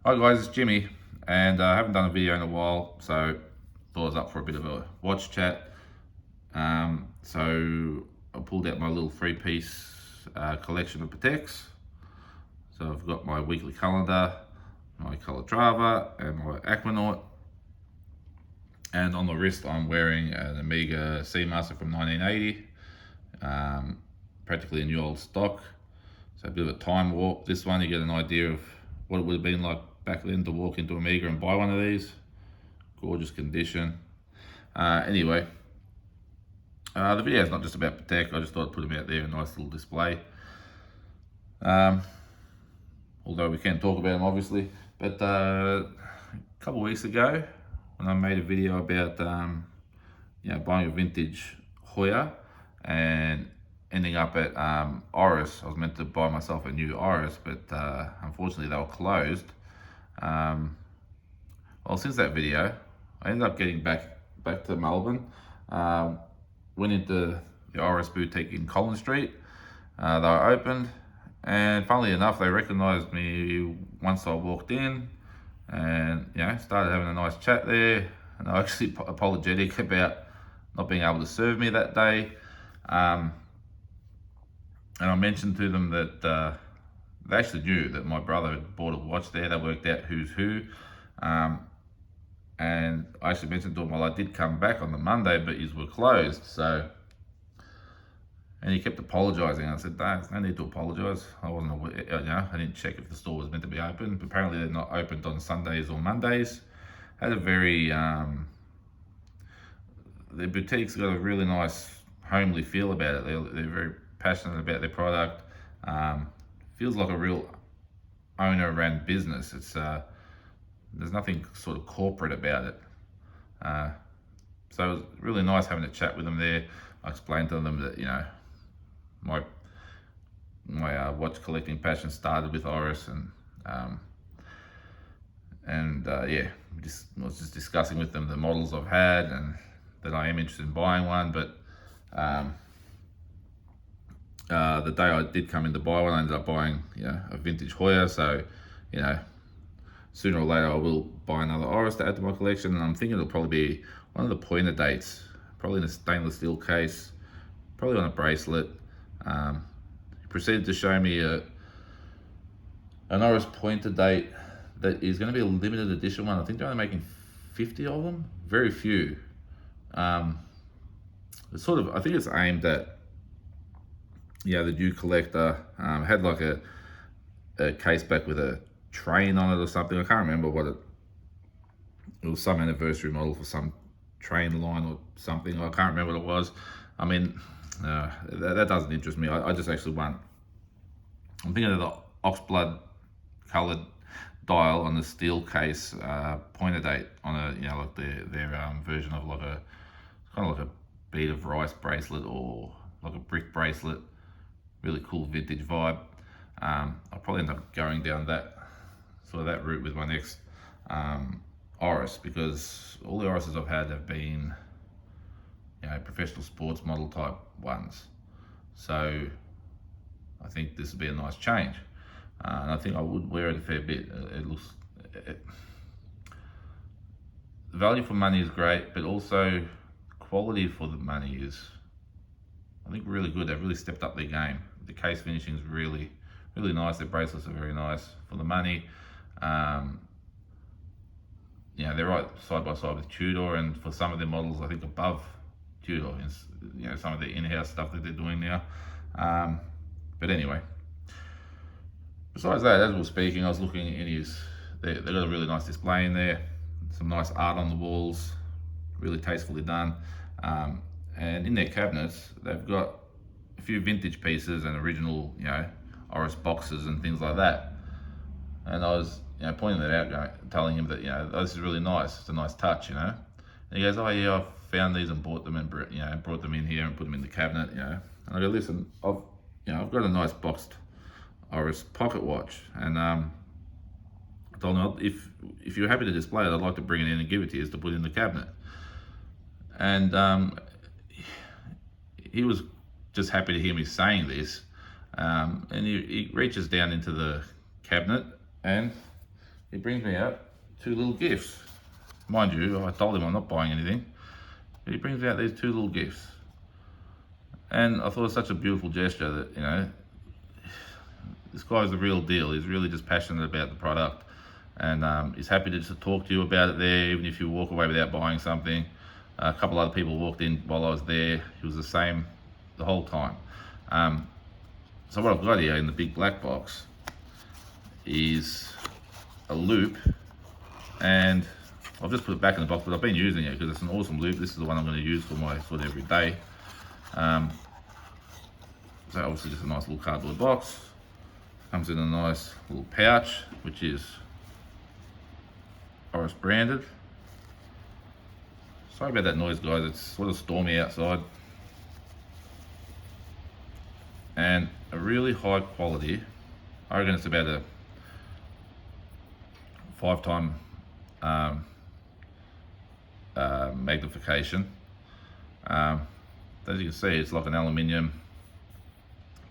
Hi guys, it's Jimmy, and I haven't done a video in a while, so thought I was up for a bit of a watch chat. So I pulled out my little three-piece collection of PATEKs. So I've got my weekly calendar, my Calatrava, and my Aquanaut. And on the wrist, I'm wearing an Amiga Seamaster from 1980, practically a new old stock. So a bit of a time warp. This one, you get an idea of what it would have been like back then to walk into Amiga and buy one of these. Gorgeous condition. Anyway, the video is not just about PATEK. I just thought I'd put them out there, a nice little display. Although we can talk about them obviously. But a couple of weeks ago, when I made a video about buying a vintage Hoya and ending up at Oris. I was meant to buy myself a new Oris, but unfortunately they were closed. Well, since that video, I ended up getting back to Melbourne. Went into the Oris boutique in Collins Street. They were opened, and funnily enough, they recognised me once I walked in, and started having a nice chat there. And I was actually apologetic about not being able to serve me that day. And I mentioned to them that they actually knew that my brother had bought a watch there. They worked out who's who. And I actually mentioned to him, well, I did come back on the Monday, but yous were closed. And he kept apologising. I said, no need to apologise. I wasn't aware, I didn't check if the store was meant to be open. But apparently they're not opened on Sundays or Mondays. Had a very, their boutique's got a really nice homely feel about it. They're very passionate about their product. Feels like a real owner-run business. It's there's nothing sort of corporate about it. So it was really nice having a chat with them there. I explained to them that my watch collecting passion started with Oris, and I was just discussing with them the models I've had and that I am interested in buying one. But the day I did come in to buy one, I ended up buying a vintage Hoya. So sooner or later I will buy another Oris to add to my collection, and I'm thinking it'll probably be one of the pointer dates, probably in a stainless steel case, probably on a bracelet. He proceeded to show me an Oris pointer date that is going to be a limited edition one. I think they're only making 50 of them, very few. It's sort of, I think it's aimed at the new collector. Had like a case back with a train on it or something. I can't remember what it was, some anniversary model for some train line or something. I can't remember what it was. I mean, that doesn't interest me. I just actually want, I'm thinking of the oxblood coloured dial on the steel case, pointer date on a like their version of like a kind of like a bead of rice bracelet or like a brick bracelet. Really cool vintage vibe. I'll probably end up going down that route with my next Oris, because all the Orises I've had have been professional sports model type ones. So I think this would be a nice change, and I think I would wear it a fair bit. The value for money is great, but also quality for the money is, I think, really good. They've really stepped up their game. The case finishing is really, really nice. Their bracelets are very nice for the money. They're right side by side with Tudor, and for some of their models, I think above Tudor. Some of the in-house stuff that they're doing now. But anyway, besides that, as we were speaking, I was looking in his. They've got a really nice display in there. Some nice art on the walls, really tastefully done. And in their cabinets, they've got a few vintage pieces and original, Oris boxes and things like that. And I was, pointing that out, telling him that, this is really nice. It's a nice touch, And he goes, oh yeah, I found these and bought them and, brought them in here and put them in the cabinet, And I go, listen, I've got a nice boxed Oris pocket watch, and I told him, if you're happy to display it, I'd like to bring it in and give it to you to put in the cabinet. And he was just happy to hear me saying this, and he reaches down into the cabinet and he brings me out 2 little gifts. Mind you, I told him I'm not buying anything, but he brings me out these 2 little gifts. And I thought it was such a beautiful gesture that, you know, this guy's the real deal. He's really just passionate about the product, and he's happy to just talk to you about it there, even if you walk away without buying something. A couple other people walked in while I was there. He was the same the whole time. So what I've got here in the big black box is a loop, and I've just put it back in the box, but I've been using it because it's an awesome loop. This is the one I'm going to use for my sort of every day. So obviously just a nice little cardboard box. Comes in a nice little pouch, which is Oris branded. Sorry about that noise, guys. It's sort of stormy outside. And a really high quality, I reckon it's about a 5-time magnification. As you can see, it's like an aluminium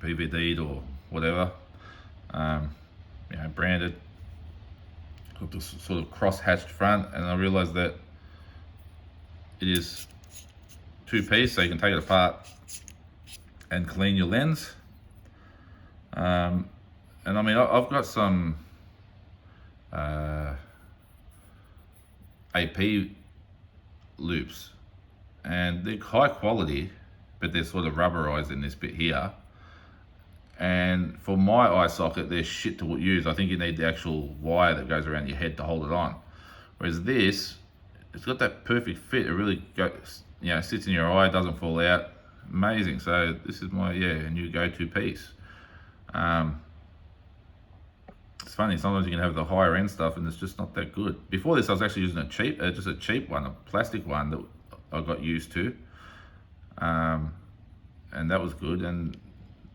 PVD'd or whatever, you know, branded. Got this sort of cross-hatched front, and I realised that it is 2-piece, so you can take it apart and clean your lens. And I mean, I've got some AP loops, and they're high quality, but they're sort of rubberized in this bit here. And for my eye socket, they're shit to use. I think you need the actual wire that goes around your head to hold it on. Whereas this, it's got that perfect fit. It really goes, you know, sits in your eye, doesn't fall out. Amazing. So this is my new go-to piece. It's funny, sometimes you can have the higher end stuff and it's just not that good. Before this, I was actually using just a cheap one, a plastic one that I got used to, and that was good. And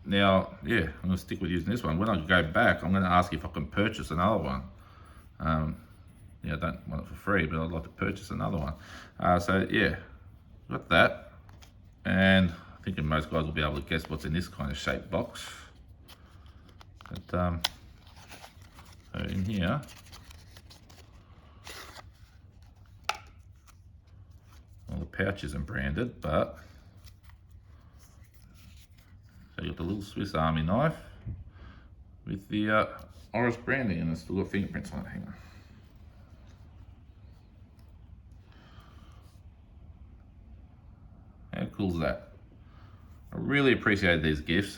now, yeah, I'm gonna stick with using this one. When I go back, I'm gonna ask if I can purchase another one. Yeah, I don't want it for free, but I'd like to purchase another one. So yeah, got that. And I think most guys will be able to guess what's in this kind of shaped box. But so in here, well, the pouch isn't branded, but so you got the little Swiss Army knife with the Oris branding, and it's still got fingerprints on it. Hang on. How cool is that? I really appreciate these gifts,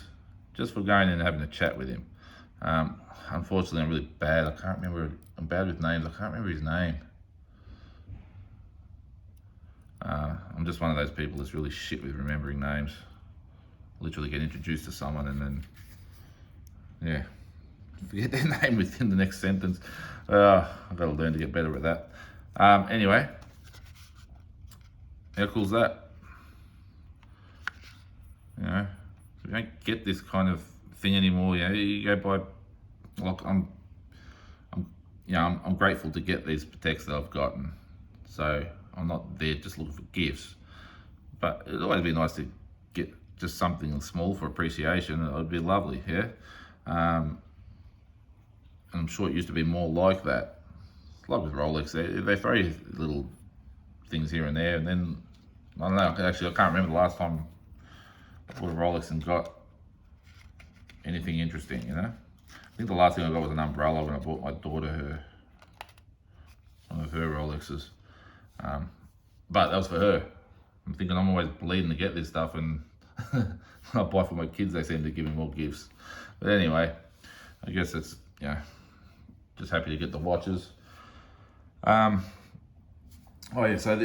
just for going in and having a chat with him. Unfortunately, I'm really bad. I can't remember. I'm bad with names. I can't remember his name. I'm just one of those people that's really shit with remembering names. Literally get introduced to someone and then, yeah, forget their name within the next sentence. I've got to learn to get better at that. Anyway, how cool is that? You know, you don't get this kind of thing anymore. You know, you go by, like, I'm grateful to get these PATEKs that I've gotten. So I'm not there just looking for gifts, but it'd always be nice to get just something small for appreciation. It would be lovely, yeah. And I'm sure it used to be more like that. Like with Rolex, they throw you little things here and there, and then I don't know. Actually, I can't remember the last time I bought a Rolex and got anything interesting. You know, I think the last thing I got was an umbrella when I bought my daughter one of her Rolexes. But that was for her. I'm thinking I'm always bleeding to get this stuff, and when I buy for my kids, they seem to give me more gifts. But anyway, I guess it's, you know, just happy to get the watches. Oh yeah, so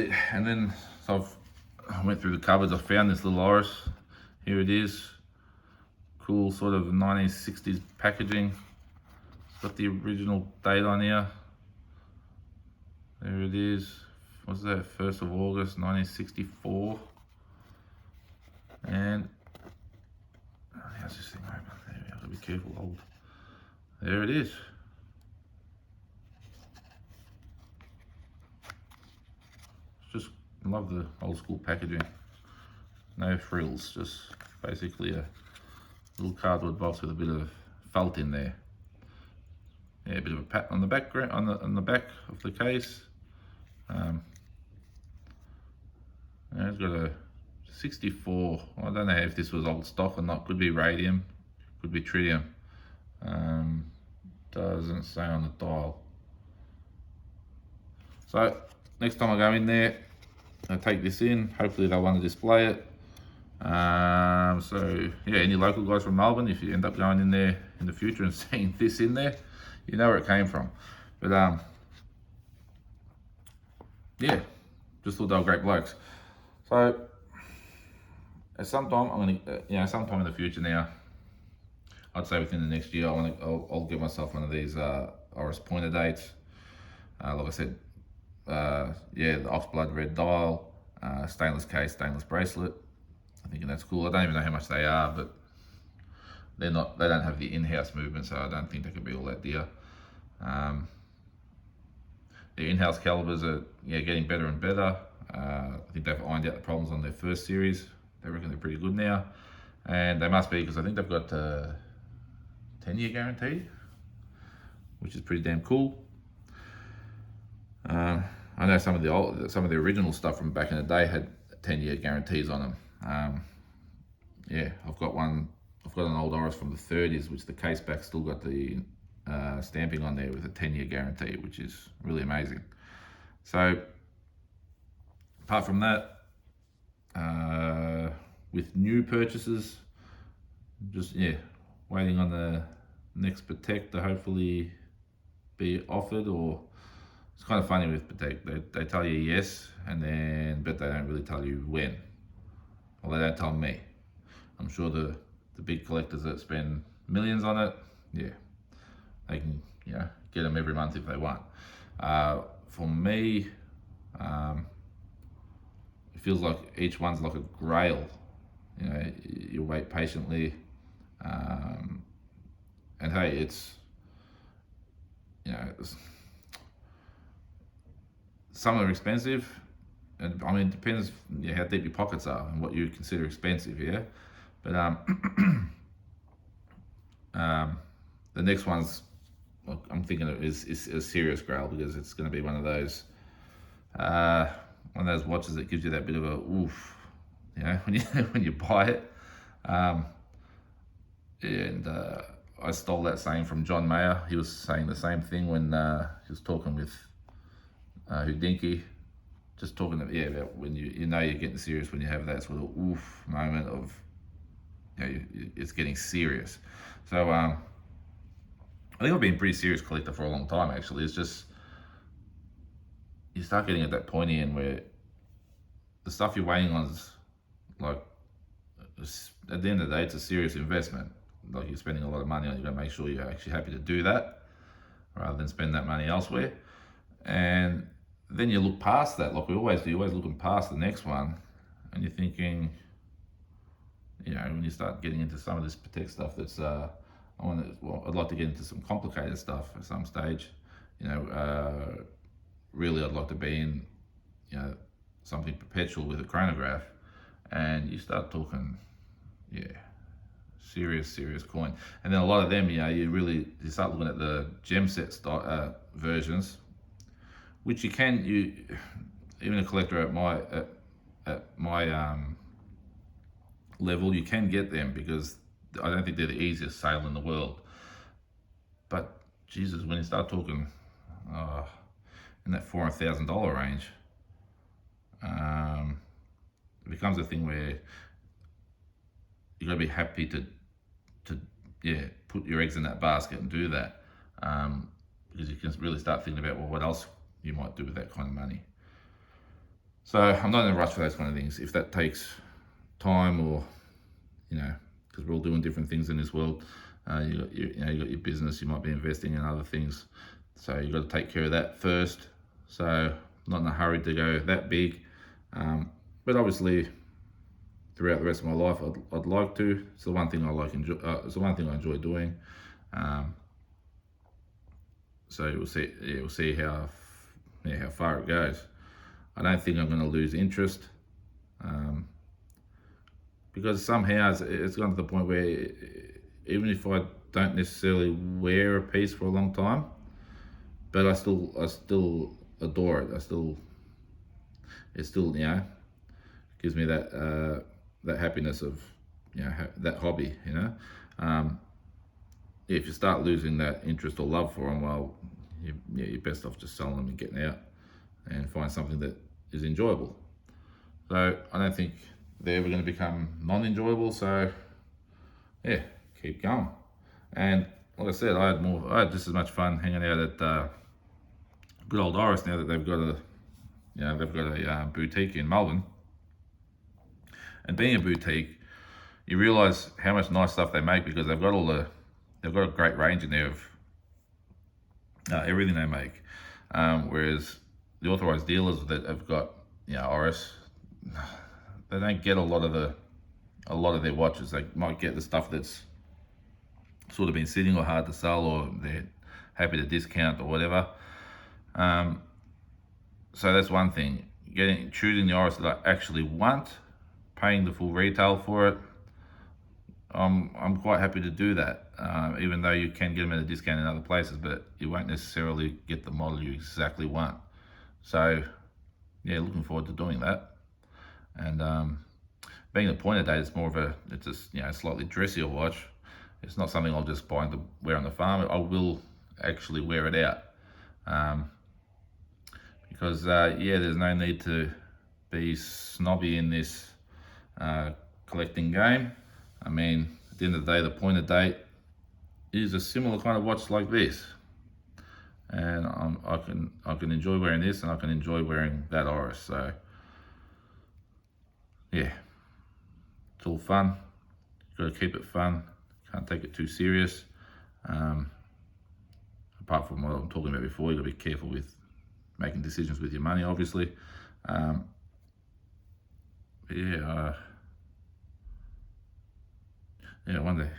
I went through the cupboards. I found this little Oris. Here it is. Cool sort of 1960s packaging. It's got the original date on here. There it is. What's that? 1st of August, 1964. And how's this thing open? There we go. Gotta be careful. Hold. There it is. Just love the old school packaging. No frills, just basically a little cardboard box with a bit of felt in there. yeah, a bit of a pat on the background on the back of the case. Yeah, it's got a 64. I don't know if this was old stock or not. Could be radium, could be tritium. Doesn't say on the dial. So next time I go in there, I'll take this in. Hopefully they'll want to display it. So yeah, any local guys from Melbourne, if you end up going in there in the future and seeing this in there, you know where it came from. But yeah, just thought they were great blokes. So at sometime sometime in the future now, I'd say within the next year, I'll get myself one of these Oris pointer dates. Like I said, yeah, the ox-blood red dial, stainless case, stainless bracelet. I'm thinking that's cool. I don't even know how much they are, but they don't have the in-house movement, so I don't think they could be all that dear. The in-house calibers are getting better and better. I think they've ironed out the problems on their first series. They reckon they're pretty good now, and they must be, because I think they've got a 10-year guarantee, which is pretty damn cool. I know some of the original stuff from back in the day had 10-year guarantees on them. Yeah, I've got an old Oris from the 30s, which the case back still got the stamping on there with a 10-year guarantee, which is really amazing. So apart from that, with new purchases, just waiting on the next PATEK to hopefully be offered. Or it's kind of funny with PATEK, they tell you yes, but they don't really tell you when. Well, they don't tell me. I'm sure the big collectors that spend millions on it, they can get them every month if they want. For me, it feels like each one's like a grail. You wait patiently, and hey, it's some are expensive, and I mean, it depends how deep your pockets are and what you consider expensive, but the next one's, I'm thinking is a serious grail, because it's going to be one of those watches that gives you that bit of a oof, when you buy it. And I stole that saying from John Mayer. He was saying the same thing when he was talking with Houdinki, just talking about when you're getting serious when you have that sort of oof moment of it's getting serious. So I think I've been a pretty serious collector for a long time, actually. It's just you start getting at that point in where the stuff you're waiting on is like, at the end of the day, it's a serious investment. Like, you're spending a lot of money on it. You've got to make sure you're actually happy to do that rather than spend that money elsewhere. And then you look past that, like we always do. You're always looking past the next one, and you're thinking, when you start getting into some of this PATEK stuff, that's I'd like to get into some complicated stuff at some stage. Really, I'd like to be in, something perpetual with a chronograph, and you start talking, serious coin. And then a lot of them, you start looking at the gem set versions, which even a collector at my level, you can get them, because I don't think they're the easiest sale in the world. But Jesus, when you start talking in that $400,000 range, it becomes a thing where you got to be happy to put your eggs in that basket and do that, because you can really start thinking about, well, what else you might do with that kind of money. So I'm not in a rush for those kind of things. If that takes time, or because we're all doing different things in this world, you got your business, you might be investing in other things, so you got to take care of that first. So I'm not in a hurry to go that big, but obviously throughout the rest of my life, I'd like to. It's the one thing it's the one thing I enjoy doing. So we'll see how far it goes. I don't think I'm going to lose interest, because somehow it's gone to the point where even if I don't necessarily wear a piece for a long time, but I still adore it. It still, gives me that happiness of, that hobby, If you start losing that interest or love for them, well, you're best off just selling them and getting out and find something that is enjoyable. So I don't think they're ever going to become non-enjoyable. So yeah, keep going. And like I said, I had just as much fun hanging out at good old Oris now that they've got a boutique in Melbourne. And being a boutique, you realise how much nice stuff they make, because they've got a great range in there of everything they make. Whereas the authorised dealers that have got Oris, they don't get a lot of their watches. They might get the stuff that's sort of been sitting or hard to sell, or they're happy to discount or whatever. So that's one thing. Choosing the Oris that I actually want, paying the full retail for it. I'm quite happy to do that, even though you can get them at a discount in other places, but you won't necessarily get the model you exactly want. So yeah, looking forward to doing that. And being a pointer date, it's a slightly dressier watch. It's not something I'll just buy to wear on the farm. I will actually wear it out, because there's no need to be snobby in this collecting game. I mean, at the end of the day, the pointer date is a similar kind of watch like this, and I can enjoy wearing this, and I can enjoy wearing that Oris. So yeah, it's all fun. Got to keep it fun. Can't take it too serious. Apart from what I'm talking about before, you got to be careful with making decisions with your money, obviously. I wonder.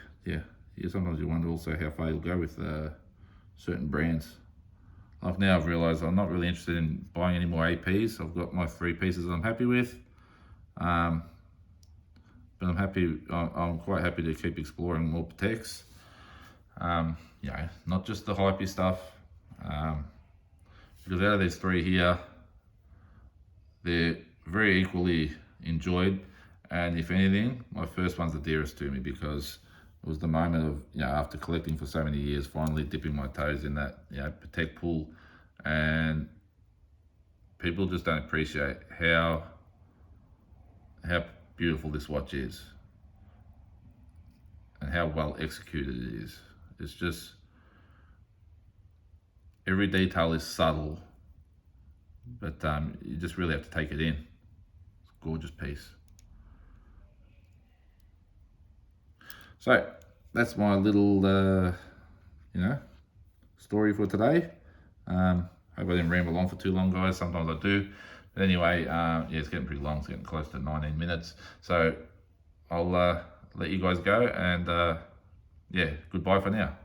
Sometimes you wonder also how far you'll go with certain brands. Like now, I've realised I'm not really interested in buying any more APs. I've got my 3 pieces I'm happy with. But I'm quite happy to keep exploring more PATEKs. Not just the hypey stuff. Because out of these 3 here, they're very equally enjoyed. And if anything, my first one's the dearest to me, because it was the moment of, after collecting for so many years, finally dipping my toes in that, PATEK pool. And people just don't appreciate how beautiful this watch is and how well executed it is. It's just, every detail is subtle, but you just really have to take it in. It's a gorgeous piece. So that's my little story for today. Hope I didn't ramble on for too long, guys. Sometimes I do. But anyway, it's getting pretty long. It's getting close to 19 minutes. So I'll let you guys go, and goodbye for now.